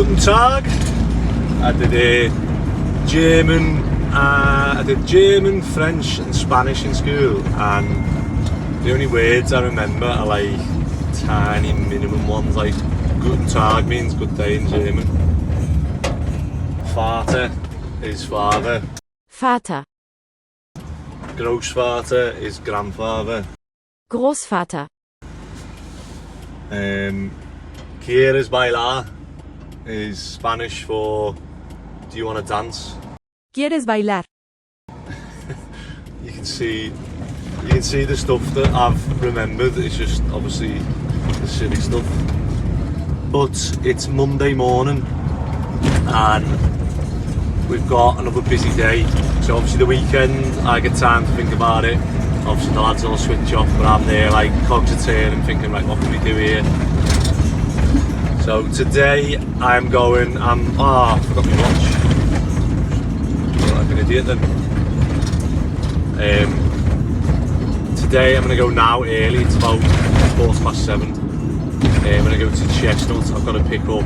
Guten Tag. I did German, French and Spanish in school, and the only words I remember are like tiny minimum ones, like Guten Tag means good day in German. Vater is father. Vater. Großvater is grandfather. Großvater. Quieres bailar is Spanish for do you want to dance? ¿Quieres bailar? You can see the stuff that I've remembered. It's just obviously the silly stuff. But it's Monday morning and we've got another busy day. So obviously the weekend I get time to think about it. Obviously the lads all switch off, but I'm there like cogs are turning, thinking right, what can we do here? So today I forgot my watch. I'm like an idiot then. Today I'm going to go now early, it's about 7:15. I'm going to go to Chestnut. I've got to pick up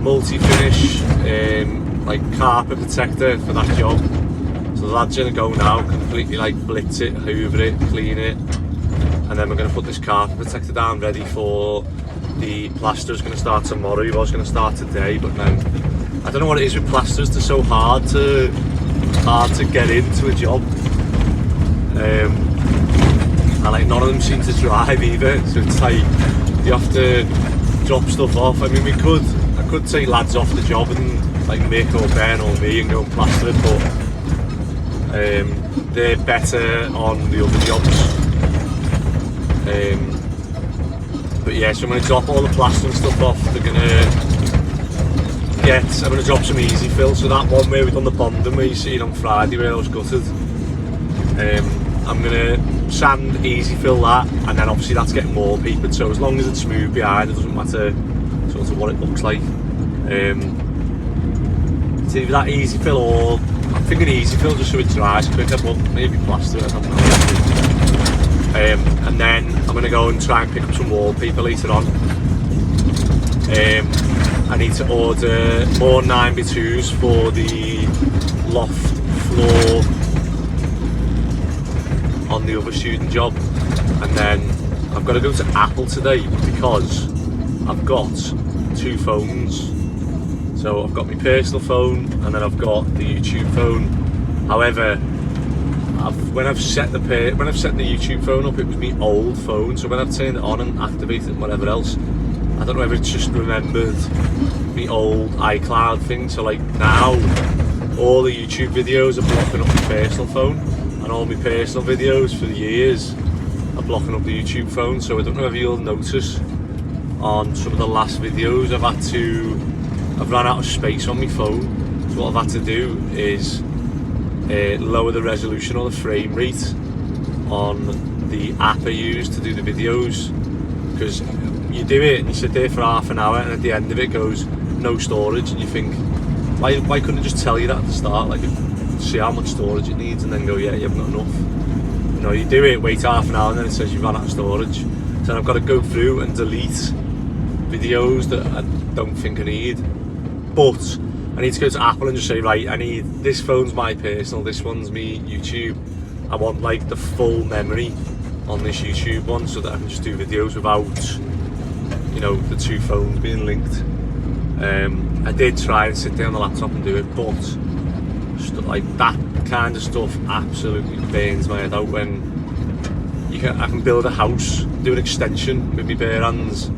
multi-finish, like carpet protector for that job. So the lads are going to go now, completely like blitz it, hoover it, clean it, and then we're going to put this carpet protector down ready for the plaster's going to start tomorrow. He was going to start today, but now I don't know what it is with plasters. They're so hard to get into a job, and like none of them seem to drive either. So it's like you have to drop stuff off. I mean, I could take lads off the job and like Mick or Ben or me and go and plaster it, but they're better on the other jobs. But yeah, so I'm going to drop all the plaster and stuff off. I'm going to drop some easy fill. So that one where we've done the bonding where you see it on Friday where I was gutted. I'm going to sand easy fill that, and then obviously that's getting more pepered. So as long as it's smooth behind, it doesn't matter sort of what it looks like. It's either that easy fill or I'm thinking easy fill just so it dries quicker, but maybe plaster, I don't know. And then I'm going to go and try and pick up some wallpaper later on. I need to order more 9x2s for the loft floor on the other student job, and then I've got to go to Apple today because I've got two phones. So I've got my personal phone and then I've got the YouTube phone. However, when I've set the YouTube phone up, it was my old phone. So when I've turned it on and activated it and whatever else, I don't know whether it's just remembered the old iCloud thing. So like now, all the YouTube videos are blocking up my personal phone, and all my personal videos for the years are blocking up the YouTube phone. So I don't know whether you'll notice on some of the last videos I've run out of space on my phone. So what I've had to do is lower the resolution or the frame rate on the app I use to do the videos, because you do it and you sit there for half an hour and at the end of it goes no storage, and you think why couldn't it just tell you that at the start, like see how much storage it needs and then go yeah, you haven't got enough. You know, you do it, wait half an hour and then it says you've run out of storage. So I've got to go through and delete videos that I don't think I need. But I need to go to Apple and just say, right, I need, this phone's my personal, this one's me YouTube. I want like the full memory on this YouTube one so that I can just do videos without, you know, the two phones being linked. I did try and sit down on the laptop and do it, but just like that kind of stuff absolutely burns my head out when I can build a house, do an extension with my bare hands,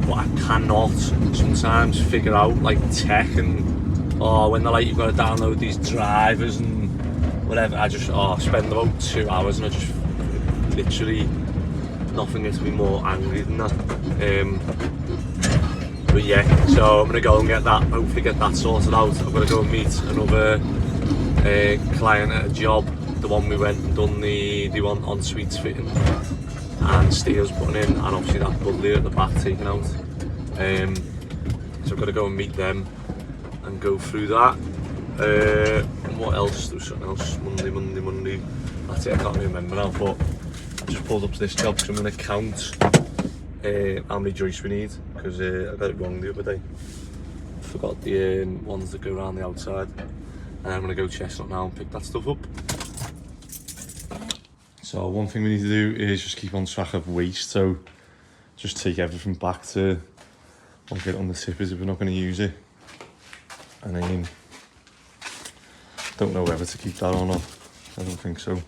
but I cannot sometimes figure out like tech and when they're like you've got to download these drivers and whatever. I just spend about 2 hours and I just literally nothing gets me more angry than that. But yeah, so I'm gonna go and get that, hopefully get that sorted out. I'm gonna go and meet another client at a job, the one we went and done the one en suite fitting and steels putting in, and obviously that bubbly at the back taken out. So I've got to go and meet them and go through that. And what else? There was something else. Monday. That's it, I can't remember now, but I just pulled up to this job because I'm going to count how many joists we need, because I got it wrong the other day. off. I've got the ones that go around the outside. And I'm going to go Chestnut now and pick that stuff up. So one thing we need to do is just keep on track of waste. So just take everything back to, or get it on the tippers if we're not going to use it. And then, don't know whether to keep that or not. I don't think so.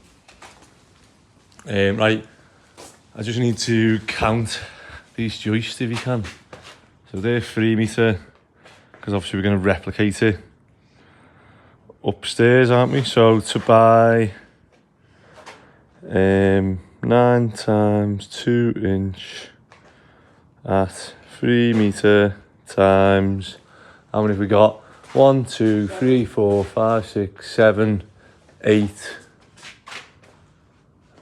Right, I just need to count these joists if you can. So they're 3 metre, because obviously we're going to replicate it upstairs, aren't we? So to buy 9 times 2 inch at 3 metre times, how many have we got? 1, 2, 3, 4, 5, 6, 7, 8.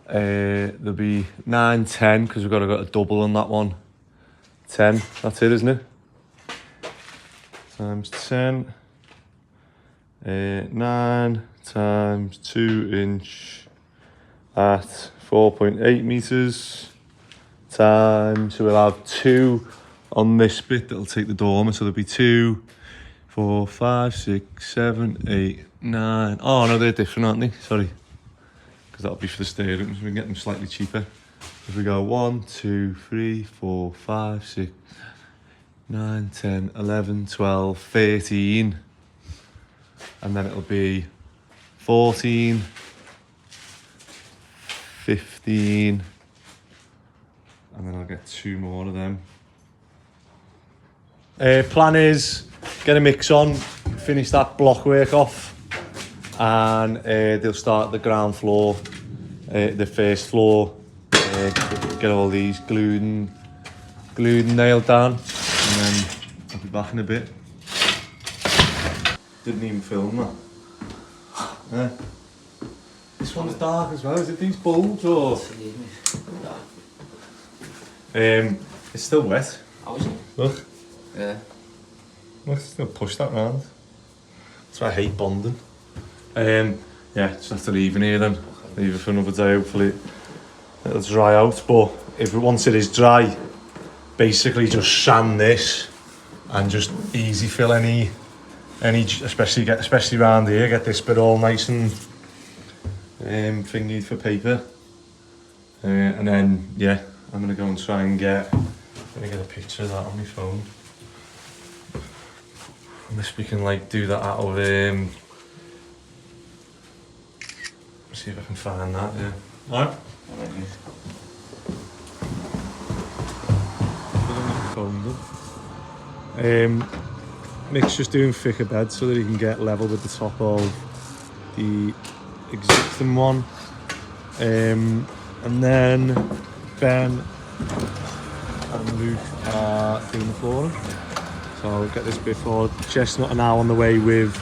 There'll be 9, 10 because we've got a double on that one. 10, that's it, isn't it? Times 10. 9 times 2 inch at 4.8 metres times, so we'll have 2 on this bit that'll take the dormer, so there'll be 2, 4, 5, 6, 7, 8, 9. Oh no, they're different, aren't they? Sorry. Because that'll be for the staterooms, we can get them slightly cheaper. If we go 1, 2, 3, 4, 5, 6, 9, 10, 11, 12, 13. And then it'll be 14, 15, and then I'll get 2 more of them. Plan is get a mix on, finish that block work off, and they'll start the ground floor, the first floor, get all these glued and nailed down, and then I'll be back in a bit. Didn't even film that. Yeah. This one's dark as well. Is it these bulbs or? It's still wet. Oh, is it? Look. Yeah. Look, it's gonna push that round. That's why I hate bonding. Yeah, just have to leave in here then. Leave it for another day. Hopefully it'll dry out. But once it is dry, basically just sand this and just easy fill any especially around here, get this bit all nice and thingied for paper, and then yeah, I'm gonna go and try and get a picture of that on my phone, unless we can like do that out of see if I can find that. Yeah, alright. Nick's just doing thicker beds so that he can get level with the top of the existing one. And then Ben and Luke are doing the flooring. So I'll get this bit for Chestnut are now on the way with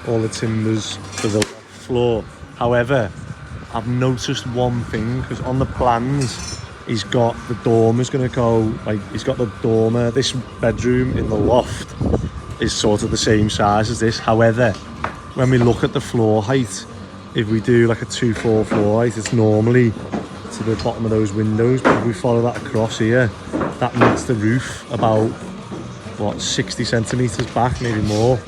all the timbers for the floor. However, I've noticed one thing, because on the plans he's got the dormer's going to go, like he's got the dormer, this bedroom in the loft is sort of the same size as this. However, when we look at the floor height, if we do like a 2-4 floor height, it's normally to the bottom of those windows, but if we follow that across here, that meets the roof about, what, 60 centimetres back, maybe more.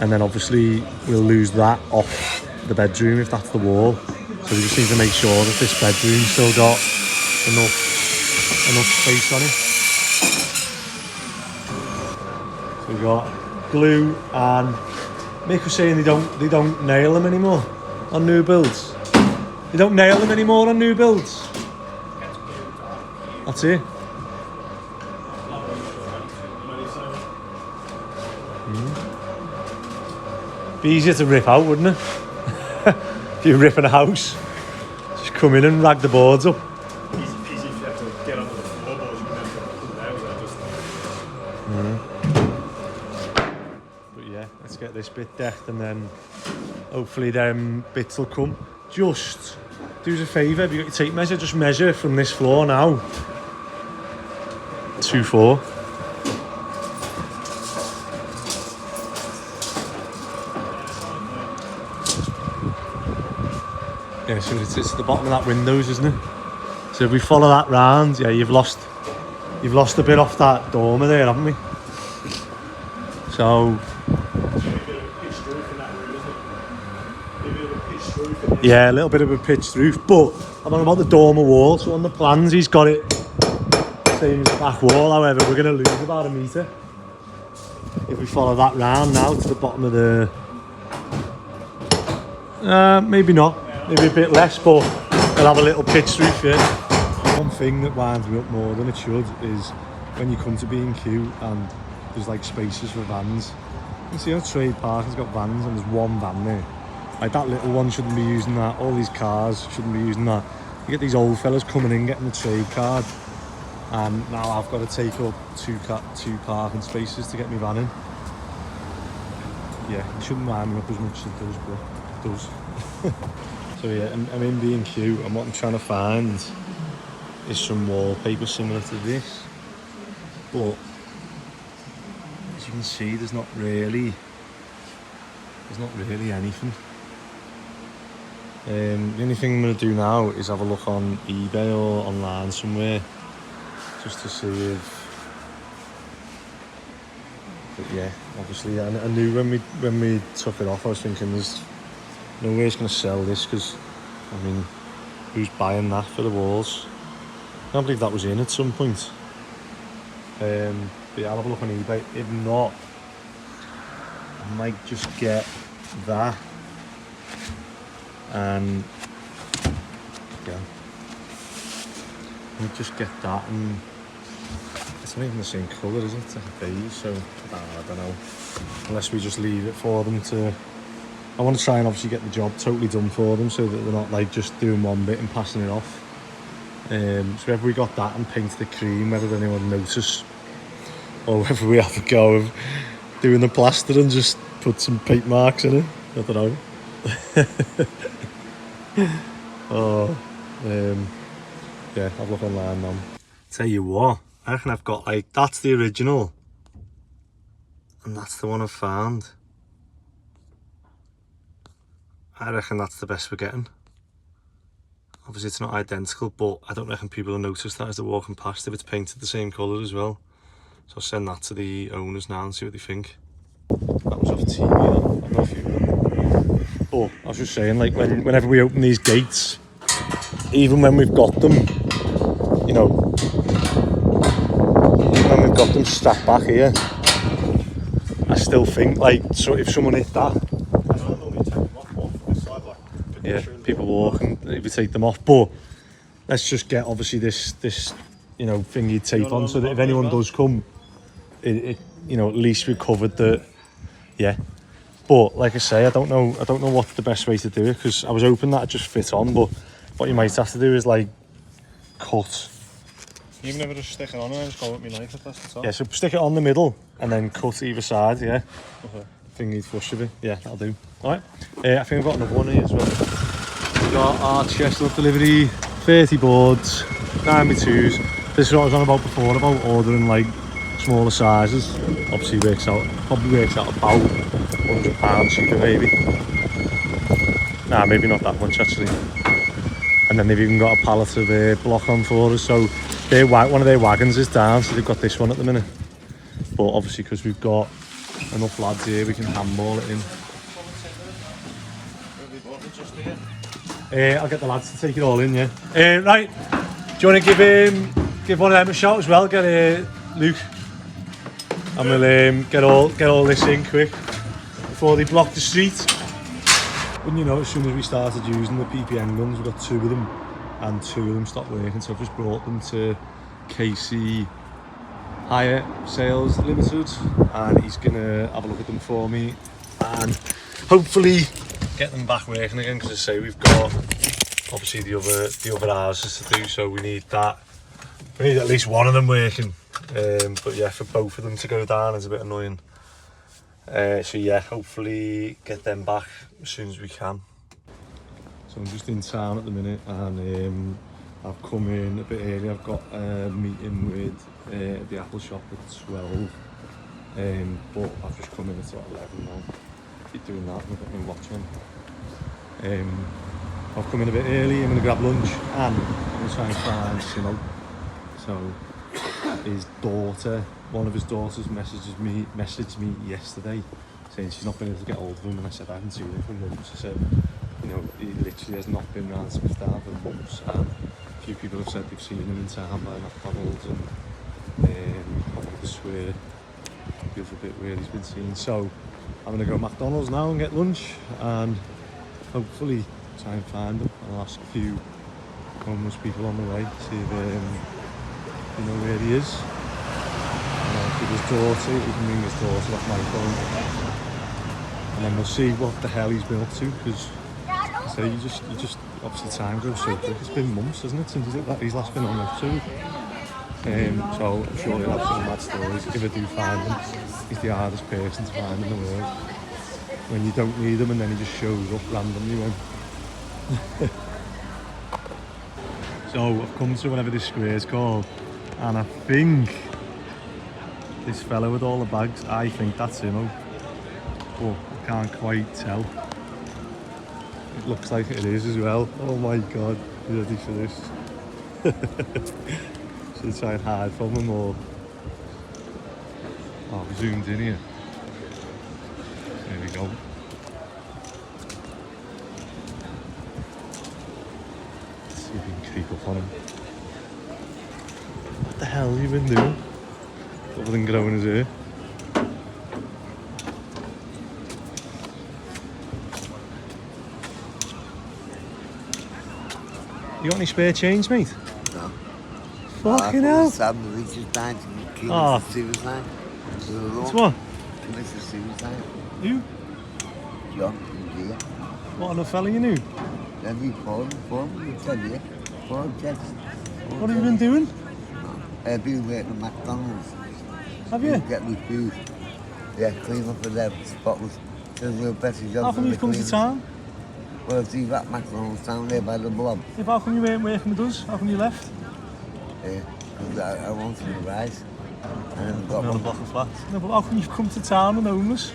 And then obviously we'll lose that off the bedroom if that's the wall. So we just need to make sure that this bedroom's still got enough space on it. So we've got glue, and Mick was saying they don't nail them anymore on new builds. They don't nail them anymore on new builds. That's it. Be easier to rip out, wouldn't it? If you're ripping a house, just come in and rag the boards up. Easy peasy if you have to get onto the floorboards, you can then pull them out. But yeah, let's get this bit decked, and then hopefully them bits will come. Just do us a favour, if you got your tape measure, just measure from this floor now. 2-4. Yeah, so it's at the bottom of that windows, isn't it? So if we follow that round, yeah, you've lost a bit off that dormer there, haven't we? So Yeah. yeah, a little bit of a pitched roof, but I'm on about the dormer wall. So on the plans, he's got it same as the back wall. However, we're going to lose about 1 metre if we follow that round now to the bottom of the. Maybe not, maybe a bit less, but we'll have a little pitched roof here. One thing that winds me up more than it should is when you come to B&Q and there's like spaces for vans. You see how Trade Parking's got vans and there's one van there. Like that little one shouldn't be using that, all these cars shouldn't be using that. You get these old fellas coming in getting the trade card, and now I've got to take up two parking spaces to get my van in. Yeah, it shouldn't wind me up as much as it does, but it does. So yeah, I'm in B&Q, and what I'm trying to find is some wallpaper similar to this, but as you can see, there's not really anything. The only thing I'm going to do now is have a look on eBay or online somewhere, just to see if. But yeah, obviously, I knew when we took it off, I was thinking there's no way it's going to sell this, because I mean, who's buying that for the walls? I can't believe that was in at some point. But yeah, I'll have a look on eBay. If not, I might just get that, and yeah, I might just get that, and it's not even the same colour, is it? It's like a beige, so I don't know, unless we just leave it for them to. I want to try and obviously get the job totally done for them, so that they're not like just doing one bit and passing it off. So whether we got that and painted the cream, whether anyone notice, or whether we have a go of doing the plaster and just put some paint marks in it, I don't know. Yeah, I'll look online now. Tell you what, I reckon I've got like, that's the original, and that's the one I've found. I reckon that's the best we're getting. Obviously it's not identical, but I don't reckon people will notice that as they're walking past if it's painted the same colour as well. So I'll send that to the owners now and see what they think. That was off TV, I don't know if you. But I was just saying, like whenever we open these gates, even when we've got them, you know, even when we've got them strapped back here, I still think like, so if someone hit that, yeah, people walking, if you take them off, but let's just get obviously this you know thingy tape on, so that if anyone does come, it you know, at least we covered the. Yeah, but like I say, I don't know what's the best way to do it, because I was hoping that it just fit on, but what you might have to do is like cut. You can never just stick it on and just go with me knife if that's the top. Yeah, so stick it on the middle and then cut either side. Yeah. Okay. Thingy flush of it. Yeah, that'll do. Alright. I think I've got another one here as well. We've got our chestnut delivery, 30 boards, 9x2s. This is what I was on about before, about ordering like smaller sizes. Obviously probably works out about £100 cheaper maybe. Nah, maybe not that much actually. And then they've even got a pallet of block on for us. So one of their wagons is down, so they've got this one at the minute. But obviously because we've got enough lads here, we can handball it in. I'll get the lads to take it all in, yeah. Right, do you want to give one of them a shout as well? Get Luke, and we'll get all this in quick before they block the street. Wouldn't you know, as soon as we started using the PPN guns, we got 2 of them, and 2 of them stopped working. So I've just brought them to KC Hire Sales Limited, and he's gonna have a look at them for me and hopefully get them back working again, because I say we've got obviously the other houses to do, so we need at least one of them working. But yeah, for both of them to go down is a bit annoying. So yeah, hopefully get them back as soon as we can. So I'm just in town at the minute, and I've come in a bit early. I've got a meeting with the Apple shop at 12, but I've just come in at 11 now. Keep doing that, I've got my watch on. I've come in a bit early, I'm going to grab lunch, and I'm going to try and find Simo. So his daughter one of his daughters messaged me yesterday saying she's not been able to get hold of him, and I said I haven't seen him for months. I said, you know, he literally has not been round Smith Down for months, and a few people have said they've seen him in town by McDonald's, and I want to swear it feels a bit weird he's been seen. So I'm going to go to McDonald's now and get lunch, and hopefully try and find him. I'll ask a few homeless people on the way, see if you know where he is. With his daughter, he can ring his daughter off my phone, and then we'll see what the hell he's been up to, because so you just obviously time goes so quick. It's been months, hasn't it, since he's last been on episode. So I'm sure he'll have some mad stories if I do find him. He's the hardest person to find in the world. When you don't need him and then he just shows up randomly when. So I've come to whatever this square is called, and I think this fella with all the bags, I think that's Simo, but I can't quite tell. It looks like it is as well. Oh my god, you ready for this? Should I try and hide from him, or... Oh, we zoomed in here. There we go. Let's see if we can creep up on him. What the hell have you been doing? Other than growing his hair. You got any spare change, mate? No. Fucking hell. Sam Reacher's died and Oh. committed suicide. It's what? Committed suicide. Who? John, yeah. What, another fella you knew? Then we phoned, you tell you. Phone text. What have you been doing? I've been working at McDonald's. Have you? Get me food. Yeah, clean up with them spotless. There's no better job. How come you've come to town? Well, I've seen that McDonald's down there by the blob. If how come you weren't working with us? How come you left? Yeah, because I wanted to rise. And then I got On a one. block of flats. No, but how come you've come to town and homeless?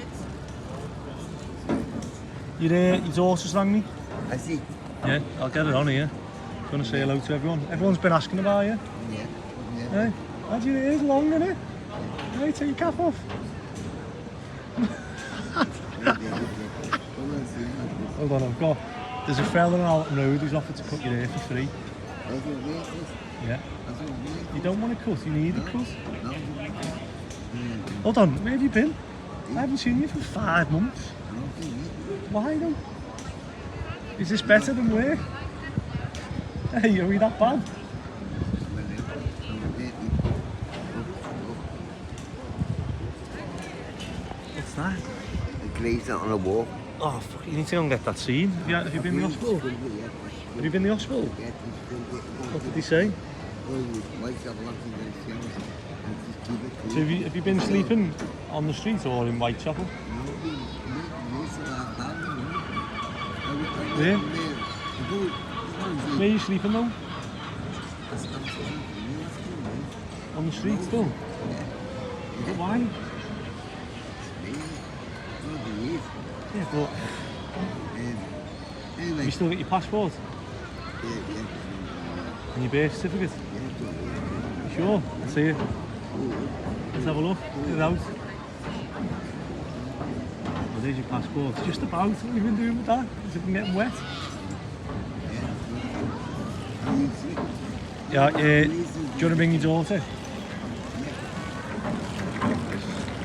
Your daughter's rang me. I see. Yeah, I'll get it on here. I'm going to say hello to everyone. Everyone's been asking about you. Yeah. Hey, how'd your ears long, innit? Hey, take your cap off. Hold on, there's a fella on Alton Road who's offered to cut your hair for free. Yeah. You don't want a cut, you need a cut. Hold on, where have you been? I haven't seen you for 5 months. Why though? Is this better than work? Hey, are we that bad? What's that? The glaze on a wall. Oh, fuck, you need to go and get that seen. Have you been in the hospital? Have you been in the hospital? What did he say? So have you been sleeping on the street or in Whitechapel? Where? Where are you sleeping though? On the street still? But why? Yeah, but... Anyway. You still got your passport? And your birth certificate? You sure? Let's see it. Let's have a look. Get it out. Oh, there's your passport. Just about. What have you been doing with that? Has it been getting wet? Yeah, do you want to bring your daughter?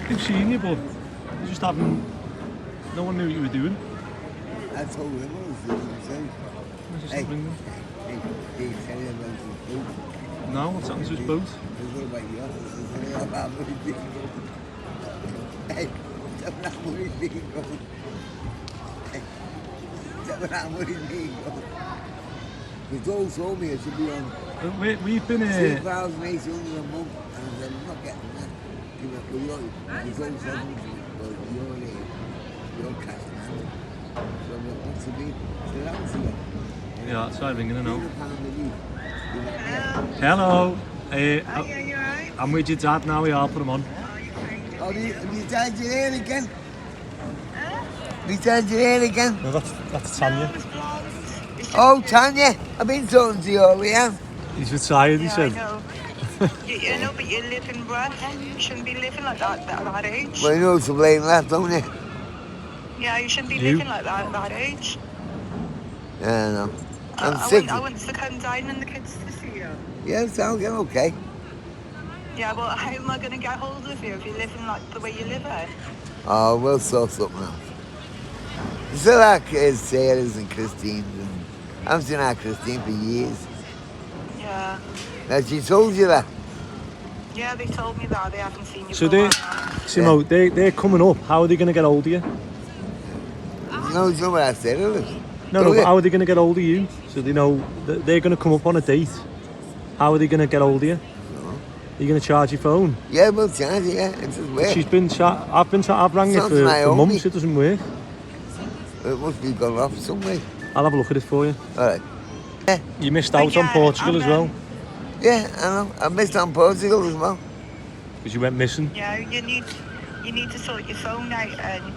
They've seen you, but they just haven't... No one knew what you were doing. I told him I was doing the same. Hey, Hey, tell you about his boat. no, what's happened to his boat? What about your Hey, tell me how much he go. Hey, tell me how much he go. The dog told me I should be on We've been here... 2,800 a month, and I said, I'm not getting that. The dog said to me, well, you're cash man. So what's the bid? So that was it. Yeah, that's why I'm ringing her now. £100 a week. Hello. Hi, are you alright? I'm with your dad now, yeah, I'll put him on. Oh, have you tied your hair again? Have you tied your hair again? No, that's Tanya. Oh, Tanya, I've been talking to you earlier. He's retired, he Yeah, I said. know. You know, but you live in rough. You shouldn't be living like that at that age. Well, you know to blame that, don't you? Yeah, you shouldn't be You? living like that at that age. Yeah, no. I'm I sick. want to come down and the kids to see you. Yeah, sounds good, okay. Yeah, but how am I going to get hold of you if you're living like the way you live in? Oh, we'll sort something out. Still like Sarah's and Christine's, and I haven't seen our Christine for years. Yeah. Now, she told you that. Yeah, they told me that. They haven't seen you So for a they, while now. Simo, they're coming up. How are they going to get hold of you? You know what I said, isn't it? No, but how are they going to get hold of you? So they know that they're going to come up on a date. How are they going to get hold of you? Are you going to charge your phone? Yeah, we'll charge it, yeah. It's just weird. She's been I've rang you Sounds for Naomi. months. It doesn't work. It must be gone off somewhere. I'll have a look at it for you. Alright. You missed out on Portugal as well Yeah, I know. I missed on Portugal as well. because you went missing. Yeah, you need to sort your phone out and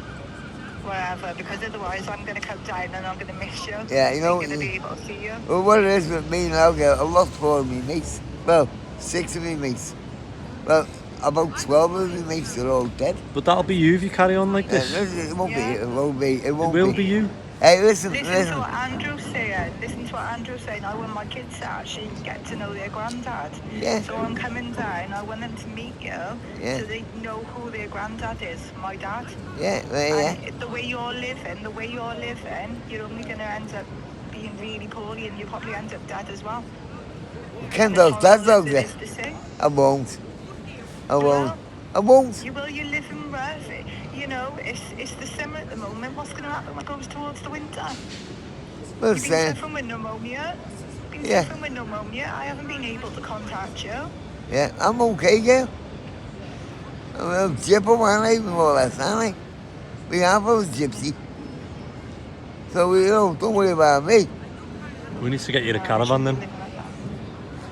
whatever, because otherwise I'm going to come down and I'm going to miss you. Yeah, you know. I'm going to be able to see you. Well, what it is with me now, I lost 4 of my mates. Well, 6 of my mates. Well, about 12 of my mates are all dead. But that'll be you if you carry on like this. It won't Yeah. be. It won't be. It It won't will be you. Hey, listen. Listen to what Andrew's saying. Listen to what Andrew's saying. I want my kids to actually get to know their granddad. Yeah. So I'm coming down. I want them to meet you, Yeah. so they know who their granddad is. My dad. Yeah, yeah. And the way you're living, you're only going to end up being really poorly, and you'll probably end up dead as well. Kendall's dad's out there. To say. I won't. I won't. Well, I won't. you live in rough. You know, it's the summer at the moment. What's going to happen when it goes towards the winter? Well, You've been saying. suffering with pneumonia. Yeah. Suffering with pneumonia. I haven't been able to contact you. Yeah, I'm okay, girl. I'm a gypper one night more or less, aren't I? We have a gypsy. So, don't worry about me. We need to get you a caravan then.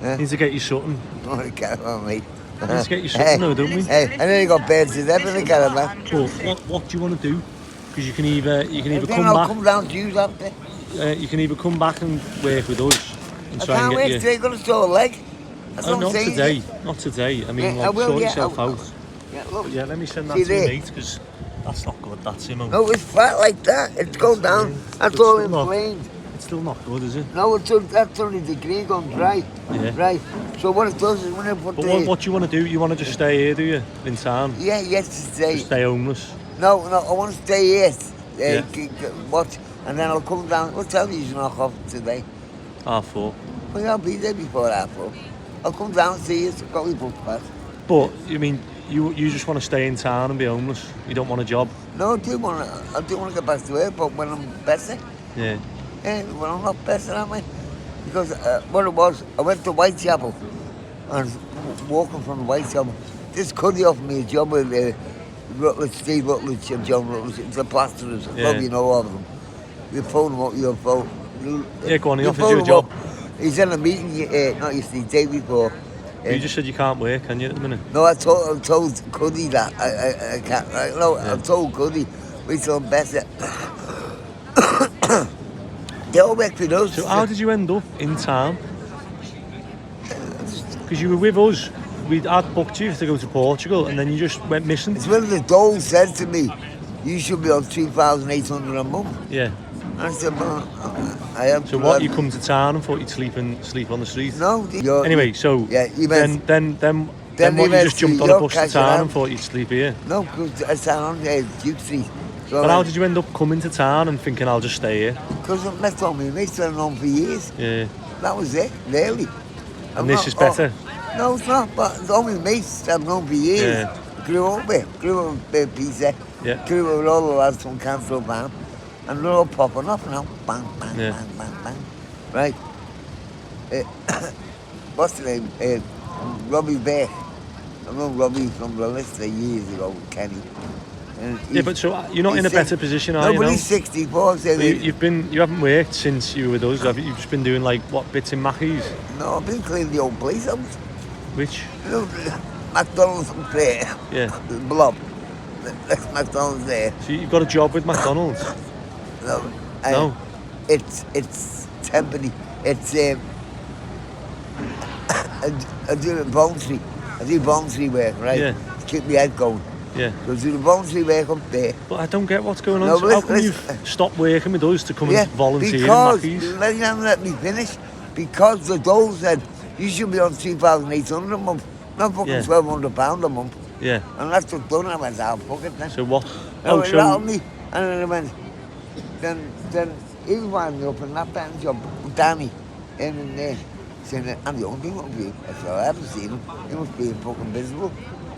Yeah. Need to get you something. Don't worry about me. Let's get you something though, don't we? Hey, I nearly got beds to death in the caravan. But what do you want to do? Because you can either Then come I'll back. come down to you after. You can either come back and work with us and I try can't and wait get till you. you're going to store a leg. That's Oh, what I'm not saying. today. Not today. I mean, Yeah, I like, will, sort yeah, yourself I will. out. Yeah, look. But yeah, let me send that See to your there? mate because that's not good. That's Simo. No, it's flat like that. It's going down. That's It's all still not- inflamed. It's still not good, is it? No, that's only the degree gone dry. Yeah. Right. So what it does is when I put But the... what do you want to do? You want to just stay here, do you? In town? Yeah, yes, to stay. Just stay homeless? No, I want to stay here. Yeah. Watch, and then I'll come down. What time did you knock off today? 4:30. Well, I'll be there before 4:30. I'll come down and see you. So probably book pass. But, you mean, you just want to stay in town and be homeless? You don't want a job? No, I do want to get back to work, but when I'm better. Yeah. Yeah, when I'm not better, am I? Because what it was, I went to Whitechapel and walking from Whitechapel. This Cuddy offered me a job with Rutledge, Steve Rutledge and John Rutledge. It's the plasterers. Yeah. Probably know all of them. You phone them up, your phone. Yeah, go on, he you offered phone you a them job. up. He's in a meeting, not yesterday, day before. You just said you can't work, can you, at the minute? No, I told Cuddy that. I can't. I told Cuddy, wait till I'm better. They all work with us. So how did you end up in town? Because you were with us. I'd booked you to go to Portugal and then you just went missing. It's when the dole said to me, you should be on 3,800 a month. Yeah. I said, well, I am. So what, you come to town and thought you'd sleep on the street? No. Anyway, so Yeah, you meant, then what, you just jumped on a bus to town and thought you'd sleep here? no, because I sat on Duke Street. So But how did you end up coming to town and thinking I'll just stay here? Because I met all my mates that I've known for years. Yeah. That was it, really. And this is better? No, it's not, but it's all my mates that I've known for years. Yeah. Grew up with Pizza. Yeah. Grew up with all the lads from Council Band. And they're all popping up now. Bang, bang, Yeah. bang, bang, bang. Right. What's the name? Robbie Beck. I know Robbie from the Lister years ago with Kenny. And Yeah, but so you're not in a better position, are no, you? but now? he's 64. So So you haven't worked since you were with us, have you? You've just been doing like what, bits in Mackey's? no, I've been cleaning the old place out. Which? You know, McDonald's up there. Yeah. The blob. That's McDonald's there. So you've got a job with McDonald's? No. No. It's temporary. It's I do the voluntary. I do voluntary work, right? Yeah. To keep my head going. Yeah. So I do the voluntary work up there. But I don't get what's going on. No, So how come you've stopped working with us to come and volunteer in because Mackey's? they haven't let me finish. Because the dole said you should be on 3,800 a month, not fucking £1,200 a month. Yeah. And that's what's done. I went, "I'll fuck it then." So what? No, Oh, it so rattled me, and then I went. Then he was winding me up in that band job with Danny in there, saying, "I'm the only thing on you." I said, "I haven't seen him. He must be fucking visible,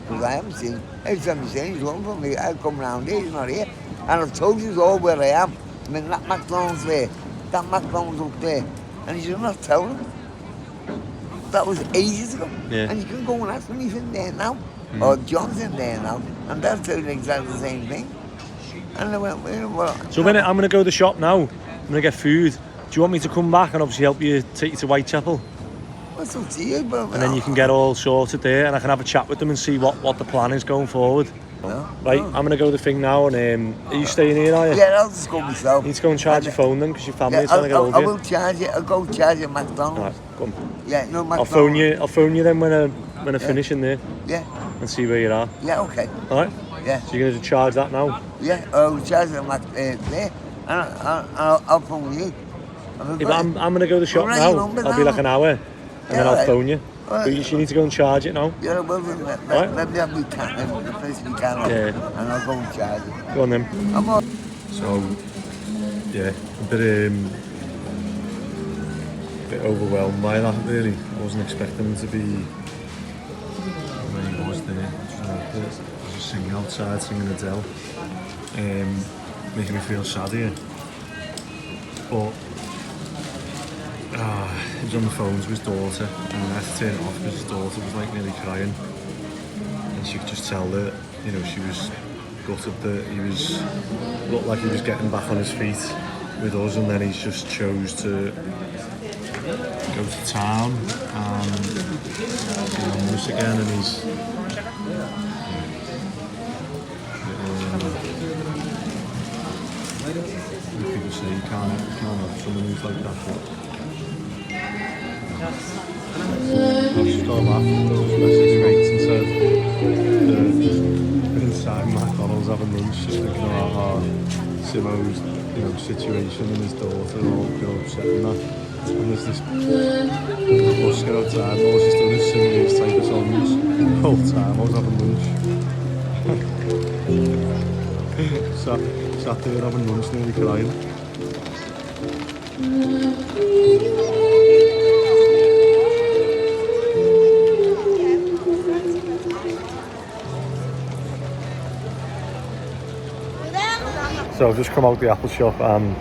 because I haven't seen him. Every time he's saying he's looking for me, I come round here, he's not here. And I've told you all where I am. I mean, that McDonald's there, that McDonald's up there, and he's not telling him." That was ages ago. Yeah. And you can go and ask him, he's in there now. Or John's in there now. And they're doing exactly the same thing. And I went, "Well." So when I'm going to go to the shop now, I'm going to get food. Do you want me to come back and obviously help you take you to Whitechapel? What's up to you, bro? And then you can get all sorted there and I can have a chat with them and see what the plan is going forward. No, Right, no. I'm going to go to the thing now and are you staying here, are you? Yeah, I'll just go myself. You need to go and charge your phone then because your family are trying to get I hold of you. will charge it. I'll go charge it at McDonald's. Right, come. Yeah, no, McDonald's. I'll phone you then when I finish in there Yeah, and see where you are. yeah, okay. Alright? Yeah, So you're going to charge that now? yeah, I'll charge it at there. And I'll phone you. If I'm going to go to the shop Right, now, your number I'll be now. like an hour and then Yeah, I'll right. phone you. Alright. But you need to go and charge it now. Yeah, well, Right. let me have my can, the place we can on, Yeah. and I'll go and charge it. Go on then. I'm all. So, yeah, a bit overwhelmed by that really. I wasn't expecting him to be where he was there. He was just singing outside, singing Adele. Making me feel sad here. But he was on the phone to his daughter and I had to turn it off because his daughter was like nearly crying. And she could just tell that, you know, she was gutted that looked like he was getting back on his feet with us, and then he just chose to go to town and be on this again, and he's people say you can't have someone who's like that, but I've just got a laugh. I just messaged mates and said they're inside McDonald's having lunch, just thinking about how Simo's, you know, situation and his daughter are all feel upset and that. And there's this busker outside, and all she's doing is singing these type of songs the whole time. I was having lunch. Sat there having lunch, nearly crying. So I've just come out the Apple shop and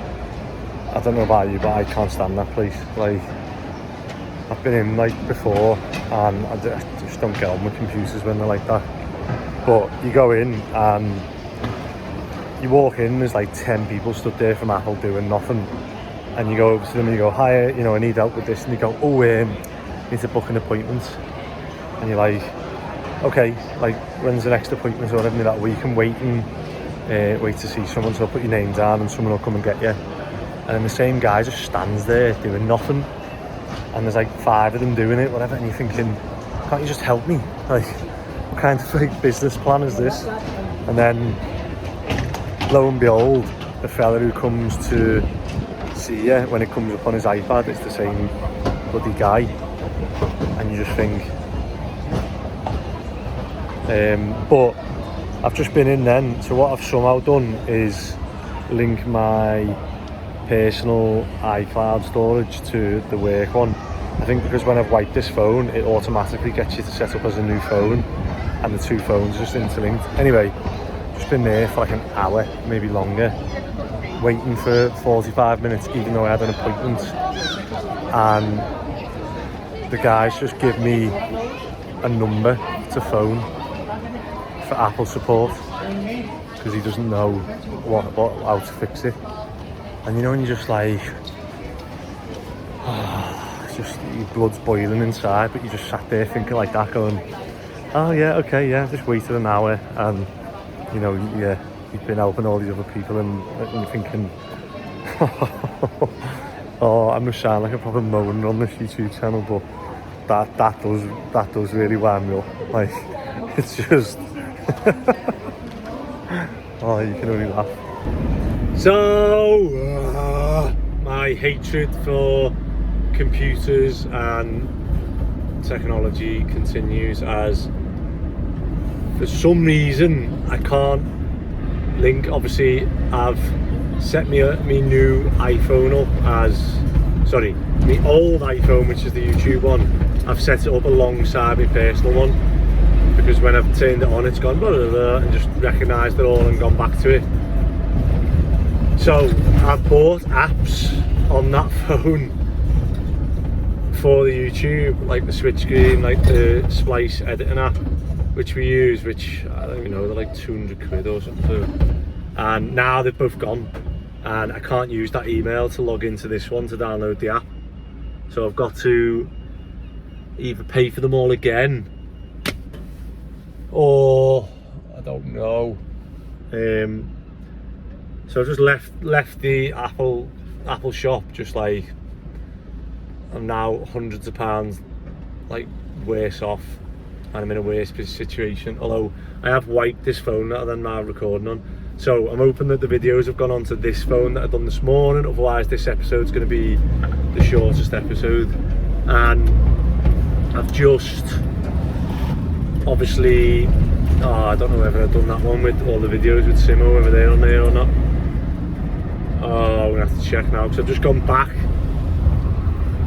I don't know about you, but I can't stand that place. Like, I've been in like before and I just don't get on with computers when they're like that. But you go in and you walk in, there's like 10 people stood there from Apple doing nothing. And you go over to them and you go, "Hi, you know, I need help with this." And you go, "Oh, need to book an appointment." And you're like, "Okay, like when's the next appointment or whatever that week?" And wait to see someone, so I'll put your name down and someone will come and get you. And then the same guy just stands there doing nothing. And there's like 5 of them doing it, whatever, and you're thinking, can't you just help me? Like, what kind of like business plan is this? And then, lo and behold, the fella who comes to see you, when it comes up on his iPad, it's the same bloody guy. And you just think, but I've just been in then, so what I've somehow done is link my personal iCloud storage to the work one. I think because when I've wiped this phone, it automatically gets you to set up as a new phone, and the 2 phones are just interlinked. Anyway, just been there for like an hour, maybe longer, waiting for 45 minutes, even though I had an appointment. And the guys just give me a number to phone for Apple support because he doesn't know how to fix it. And you know when you're just like, it's just your blood's boiling inside, but you just sat there thinking like that, going, "Oh yeah, okay, yeah, just waited an hour," and you know, yeah, you've been helping all these other people, and you're thinking, oh, I'm just sound like a proper moaner on this YouTube channel, but that does really wind me up. Like, it's just oh, you can only laugh. So my hatred for computers and technology continues, as for some reason I can't link. Obviously I've set me new iPhone up as, sorry, my old iPhone, which is the YouTube one, I've set it up alongside my personal one, because when I've turned it on it's gone blah, blah, blah, and just recognised it all and gone back to it. So I've bought apps on that phone for the YouTube, like the switch screen, like the splice editing app, which we use, which I don't even know, they're like 200 quid or something. And now they've both gone, and I can't use that email to log into this one to download the app. So I've got to either pay for them all again, or I don't know. So I just left the Apple shop, just like I'm now hundreds of pounds like worse off, and I'm in a worse situation. Although I have wiped this phone that I'm now recording on, so I'm hoping that the videos have gone onto this phone that I've done this morning. Otherwise this episode's going to be the shortest episode. And I've just obviously, I don't know whether I've done that one with all the videos with Simo, whether they're on there or not. Oh, I'm gonna have to check now, because I've just gone back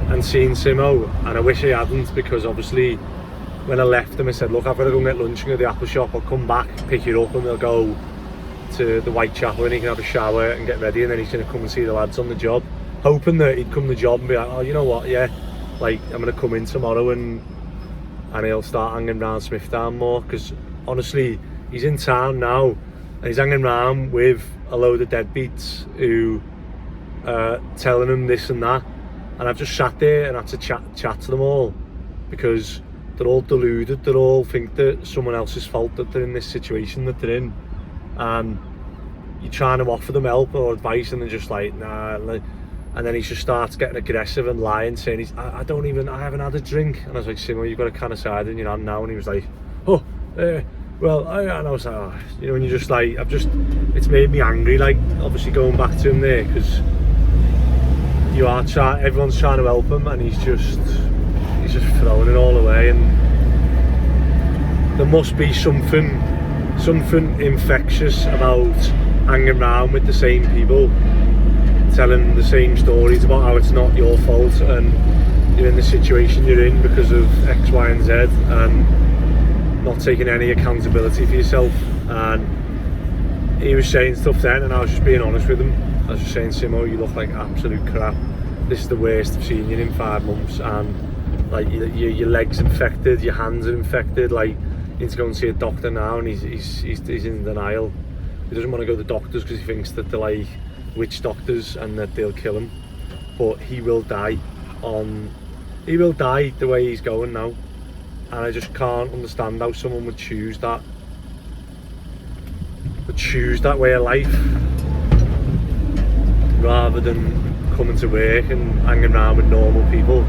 and seen Simo, and I wish I hadn't, because obviously when I left them I said, look, I've got to go and get lunch and go to the Apple shop, I'll come back, pick you up, and we'll go to the Whitechapel and he can have a shower and get ready, and then he's going to come and see the lads on the job, hoping that he'd come to the job and be like, oh, you know what, yeah, like I'm going to come in tomorrow and he'll start hanging around Smithtown more, because honestly he's in town now and he's hanging around with a load of deadbeats who are telling him this and that, and I've just sat there and had to chat to them all, because they're all deluded. They all think that someone else's fault that they're in this situation that they're in, and you're trying to offer them help or advice and they're just like, nah. And then he just starts getting aggressive and lying, saying I haven't had a drink. And I was like, Simo, you've got a can of cider in your hand now. And he was like, oh, well, and I was like, oh, you know, and you're just like, it's made me angry, like, obviously going back to him there, because everyone's trying to help him, and he's just throwing it all away. And there must be something infectious about hanging around with the same people, telling the same stories about how it's not your fault and you're in the situation you're in because of X, Y and Z, and not taking any accountability for yourself. And he was saying stuff then, and I was just being honest with him. I was just saying, Simo, you look like absolute crap. This is the worst I've seen you in 5 months, and like your legs infected, your hands are infected. Like, you need to go and see a doctor now. And he's in denial. He doesn't want to go to the doctors because he thinks that they're like witch doctors and that they'll kill him. But he will die the way he's going now. And I just can't understand how someone would choose that way of life, rather than coming to work and hanging around with normal people.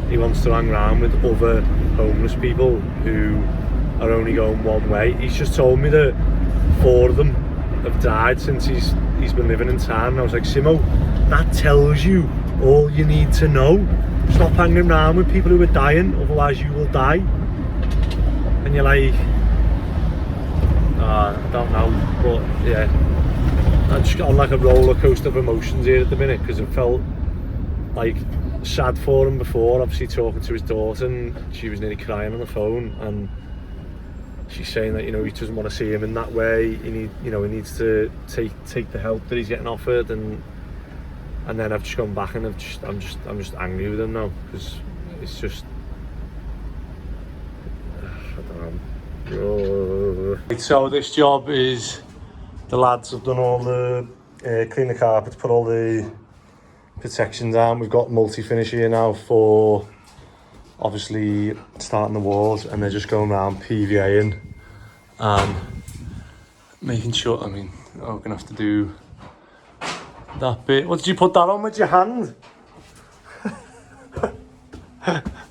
He wants to hang around with other homeless people who are only going one way. He's just told me that 4 of them have died since he's been living in town. And I was like, Simo, that tells you all you need to know. Stop hanging around with people who are dying, otherwise you will die. And you're like, I don't know, but yeah, I'm just on like a roller coaster of emotions here at the minute, because it felt like sad for him before, obviously talking to his daughter, and she was nearly crying on the phone, and she's saying that, you know, he doesn't want to see him in that way. He needs to take the help that he's getting offered, and then I've just gone back and I'm just angry with him now, because it's just, I don't know. So this job is, the lads have done all the clean the carpets, put all the protection down. We've got multi-finish here now for obviously starting the walls, and they're just going around PVAing and making sure. I mean, we're gonna have to do that bit. What did you put that on with your hand?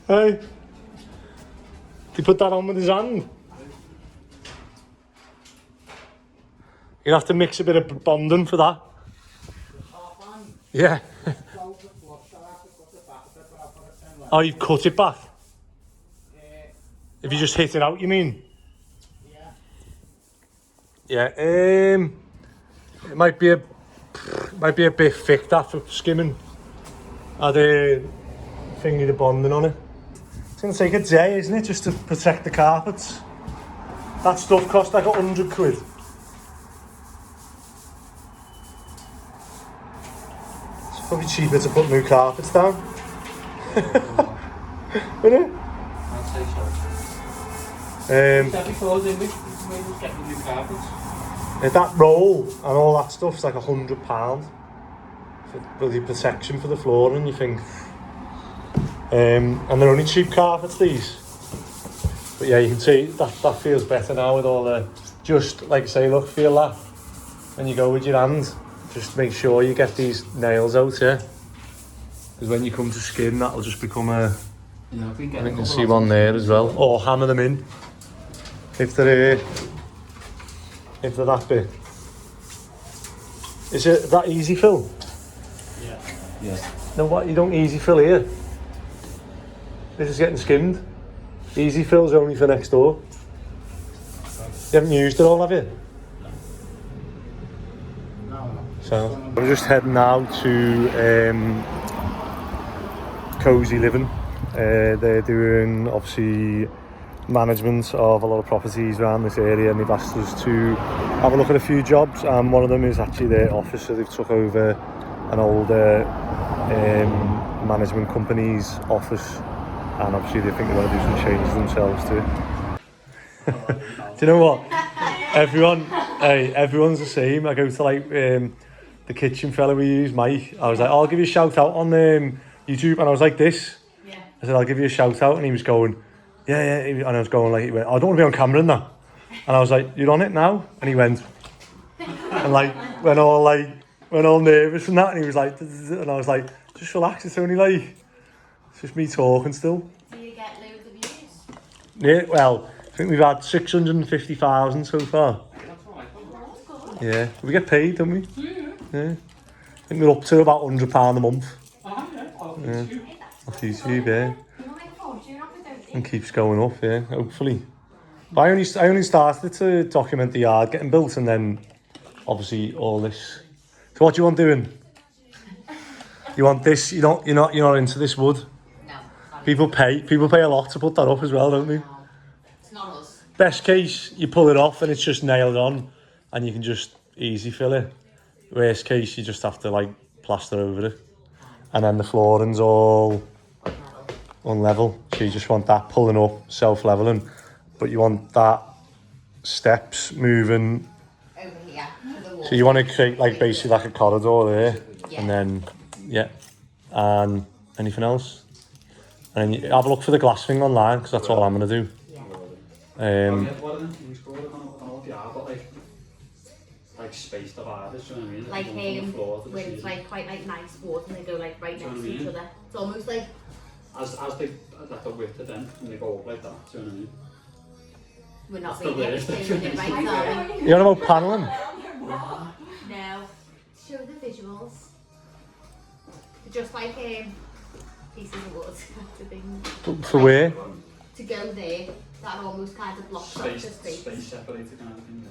Hey, He put that on with his hand. You'll have to mix a bit of bonding for that. Yeah. Oh, you've cut it back? If you just hit it out, you mean? Yeah. It might be a bit thick, that, for skimming. Had a thingy the bonding on it. It's going to take a day, isn't it, just to protect the carpets? That stuff cost like £100. It's probably cheaper to put new carpets down. Isn't it? I'd say so. Before, didn't we? We was getting new carpets. That roll and all that stuff's like £100 for the protection for the floor, and you think, and they're only cheap carpets, these. But yeah, you can see that feels better now with all the, just like I say, look, feel that when you go with your hand. Just make sure you get these nails out, yeah, because when you come to skin, that'll just become a, Yeah, I think you can see one there as well, or hammer them in if they're that big. Is it that easy fill? Yeah. No, what, you don't easy fill here? This is getting skimmed. Easy fill's only for next door. You haven't used it all, have you? No. So we're just heading now to Cozy Living. They're doing obviously management of a lot of properties around this area, and they've asked us to have a look at a few jobs, and one of them is actually their office. So they've took over an older management company's office, and obviously they think they want to do some changes themselves too. Do you know what? Everyone's the same. I go to like the kitchen fella we use, Mike. I was like, I'll give you a shout out on YouTube, and I was like this. Yeah. I said, I'll give you a shout out, and he was going, yeah. And I was going like, he went, I don't want to be on camera in that. And I was like, you're on it now? And he went, and like went all nervous and that, and he was like, and I was like, just relax. It's only like, it's just me talking still. Do you get loads of views? Yeah, well, I think we've had 650,000 so far. Yeah, we get paid, don't we? Yeah. I think we're up to about £100 a month. Yeah. Off YouTube, yeah. And keeps going up, yeah, hopefully. But I only started to document the yard getting built, and then obviously all this. So what do you want doing? You want this? You're not into this wood? No. People pay a lot to put that up as well, don't they? It's not us. Best case, you pull it off and it's just nailed on, and you can just easy fill it. Worst case, you just have to like plaster over it, and then the flooring's all unlevel. So you just want that pulling up, self-leveling, but you want that steps moving. Over here. To the wall. So you want to create like basically like a corridor there, Yeah. and then and anything else, and then you have a look for the glass thing online, because that's all I'm gonna do. Like spaced dividers, do you know what I mean? Like One from the floor to the where it's ceiling. like quite like nice boards and they go like right next to each other. It's almost like As they like the width of them, and they go up like that, do you know what I mean? we're not That's the really worst. explaining it right, are we? You know about panelling? No. Show the visuals. Just like pieces of wood to thing. For where? To go there, that almost kind of blocks up the space. Space separated kind of thing.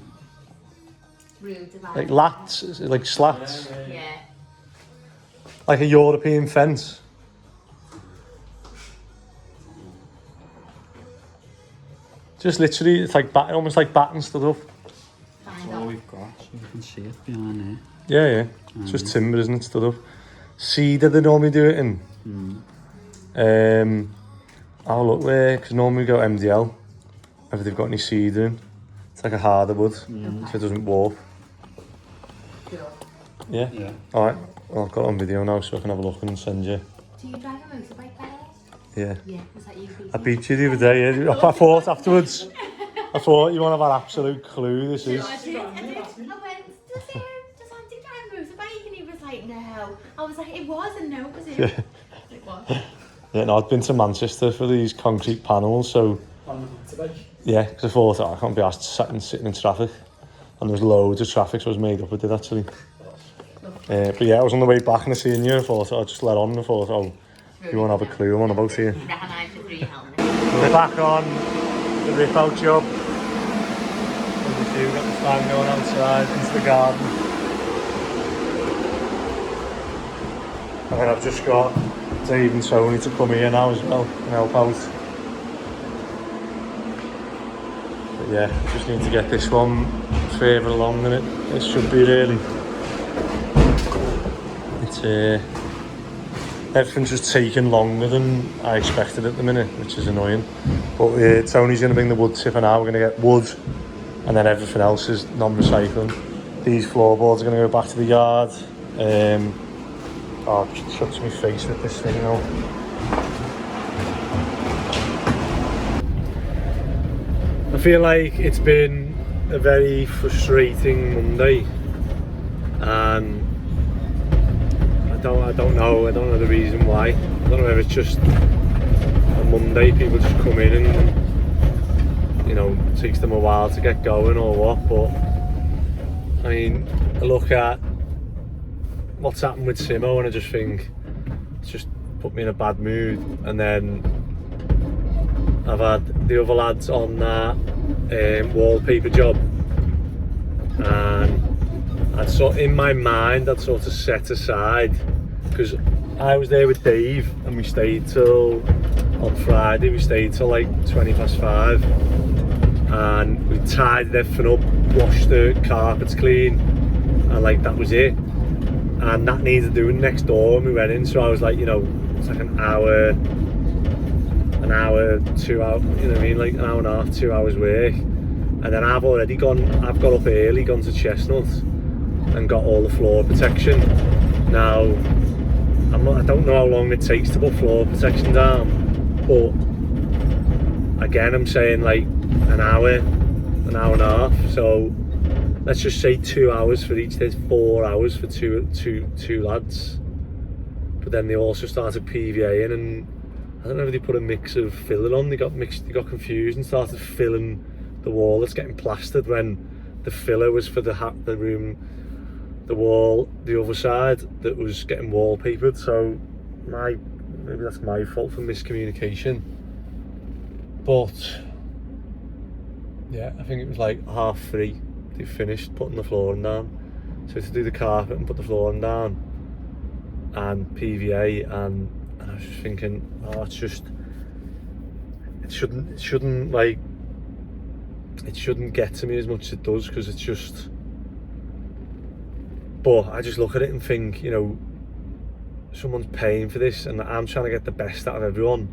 Room divided. Like lats, like slats, Yeah. like a European fence. Just literally, it's like almost like batten stood up. That's all we've got, so you can see it behind Yeah, yeah. It's just timber, isn't it? Stood up. Cedar they normally do it in. I'll look where, because normally we go MDL. If they've got any cedar in. It's like a harder wood, so it doesn't warp. Cool. Yeah? Yeah. Alright, well, I've got it on video now, so I can have a look and send you. Do you drive a motorbike by Yeah. Yeah, was that you? I beat you the other day, yeah. I thought afterwards, I thought you want to have an absolute clue this is. I did. I went, does Auntie drive a motorbike? And he was like, no. I was like, it was, and no, it was him. Yeah. It was. Yeah, no, I've been to Manchester for these concrete panels, so Yeah, because I thought I can't be asked sitting in traffic. And there's loads of traffic, so I was made up with it actually. But yeah, I was on the way back and I seen you. I thought I'd just let on. I thought, oh, you won't have a clue. I'm on about here. We're back on the rip out job. We've got the fan going outside into the garden. And then I've just got Dave and Tony to come here now as well and help out. But yeah, just need to get this one further along than it should be really. It's everything's just taking longer than I expected at the minute, which is annoying. But Tony's going to bring the wood tipper now. We're going to get wood, and then everything else is non-recycling. These floorboards are going to go back to the yard. Oh, it shuts my face with this thing now. I feel like it's been a very frustrating Monday, and I don't know the reason why. I don't know if it's just a Monday, people just come in and, you know, it takes them a while to get going or what, but I mean, I look at what's happened with Simo and I just think it's just put me in a bad mood. And then I've had the other lads on that wallpaper job, and in my mind I'd sort of set aside, because I was there with Dave and we stayed till, on Friday we stayed till like 5:20, and we tidied everything up, washed the carpets clean, and like that was it. And that needed doing next door when we went in, so I was like, you know, it's like an hour, 2 hours, you know what I mean, like an hour and a half, 2 hours work. And then I've got up early, gone to Chestnut and got all the floor protection. Now, I don't know how long it takes to put floor protection down, but again, I'm saying like an hour and a half, so let's just say 2 hours for each. There's 4 hours for two lads. But then they also started PVAing, and I don't know if they put a mix of filler on. They got confused and started filling the wall that's getting plastered when the filler was for the room, the wall, the other side that was getting wallpapered. So maybe that's my fault for miscommunication. But yeah, I think it was like 3:30. They finished putting the flooring down, so to do the carpet and put the flooring down and PVA, and I was just thinking, oh, it shouldn't get to me as much as it does, because it's just, but I just look at it and think, you know, someone's paying for this and I'm trying to get the best out of everyone.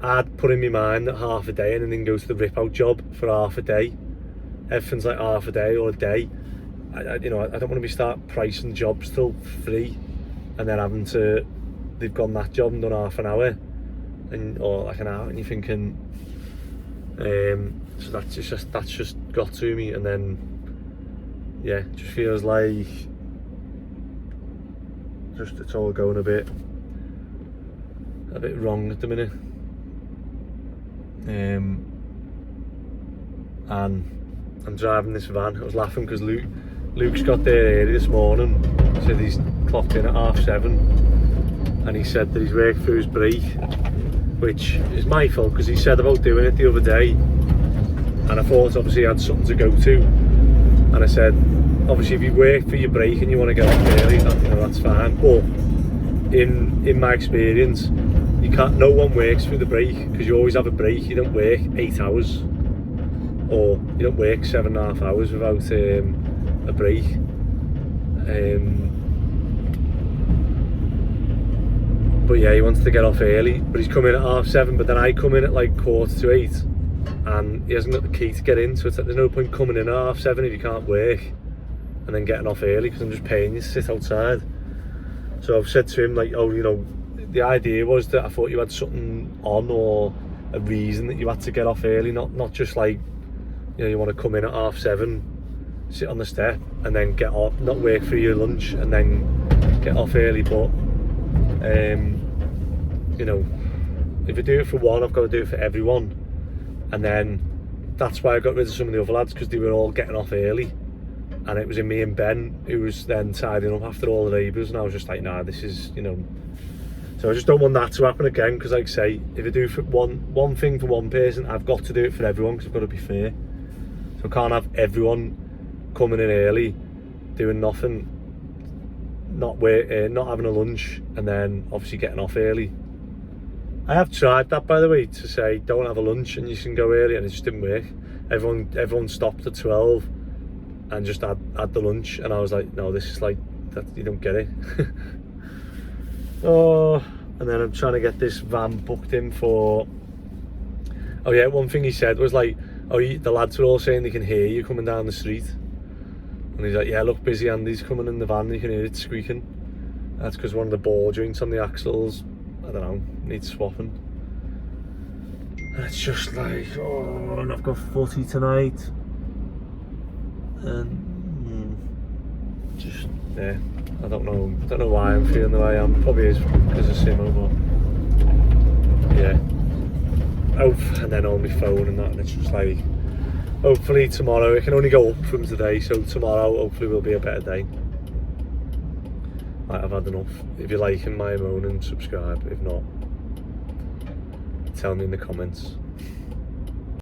I'd put in my mind that half a day and then go to the rip out job for half a day. Everything's like half a day or a day. I don't want to be start pricing jobs till free, and then they've gone that job and done half an hour, or like an hour, and you're thinking, so that's just got to me. And then yeah, it just feels like it's all going a bit wrong at the minute. And I'm driving this van. I was laughing because Luke's got there early this morning. He said he's clocked in at 7:30, and he said that he's worked through his break, which is my fault because he said about doing it the other day, and I thought obviously he had something to go to, and I said obviously if you work for your break and you want to get off early, that's fine. But in my experience, no one works through the break, because you always have a break. You don't work 8 hours, or you don't work 7.5 hours without a break. But yeah, he wants to get off early, but he's coming at 7:30, but then I come in at like 7:45, and he hasn't got the key to get in, so it's like, there's no point coming in at 7:30 if you can't work and then getting off early, because I'm just paying you to sit outside. So I've said to him, like, oh, you know, the idea was that I thought you had something on, or a reason that you had to get off early, not just like, you know, you want to come in at 7:30, sit on the step and then get off, not work for your lunch and then get off early. But you know, if I do it for one, I've got to do it for everyone. and then that's why I got rid of some of the other lads, because they were all getting off early, and it was in me and Ben who was then tidying up after all the labours, and I was just like, nah, this is, you know. So I just don't want that to happen again, because like I say, if I do for one thing for one person, I've got to do it for everyone, because I've got to be fair. So I can't have everyone coming in early, doing nothing, not having a lunch, and then obviously getting off early. I have tried that, by the way, to say don't have a lunch and you can go early, and it just didn't work. Everyone stopped at 12 and just had the lunch, and I was like, no, this is like that, you don't get it. Oh, and then I'm trying to get this van booked in for. Oh yeah, one thing he said was like, oh, the lads were all saying they can hear you coming down the street, and he's like, yeah, look busy, Andy's coming in the van, you can hear it squeaking. That's because one of the ball joints on the axles, I don't know, needs swapping. And it's just like, oh, and I've got footy tonight, and just, yeah, I don't know why I'm feeling the way I am. Probably is because of Simo, but yeah. Oh, and then on my phone and that, and it's just like, hopefully tomorrow, it can only go up from today, so tomorrow hopefully will be a better day. Right, I've had enough. If you're liking my moan, and subscribe. If not, tell me in the comments.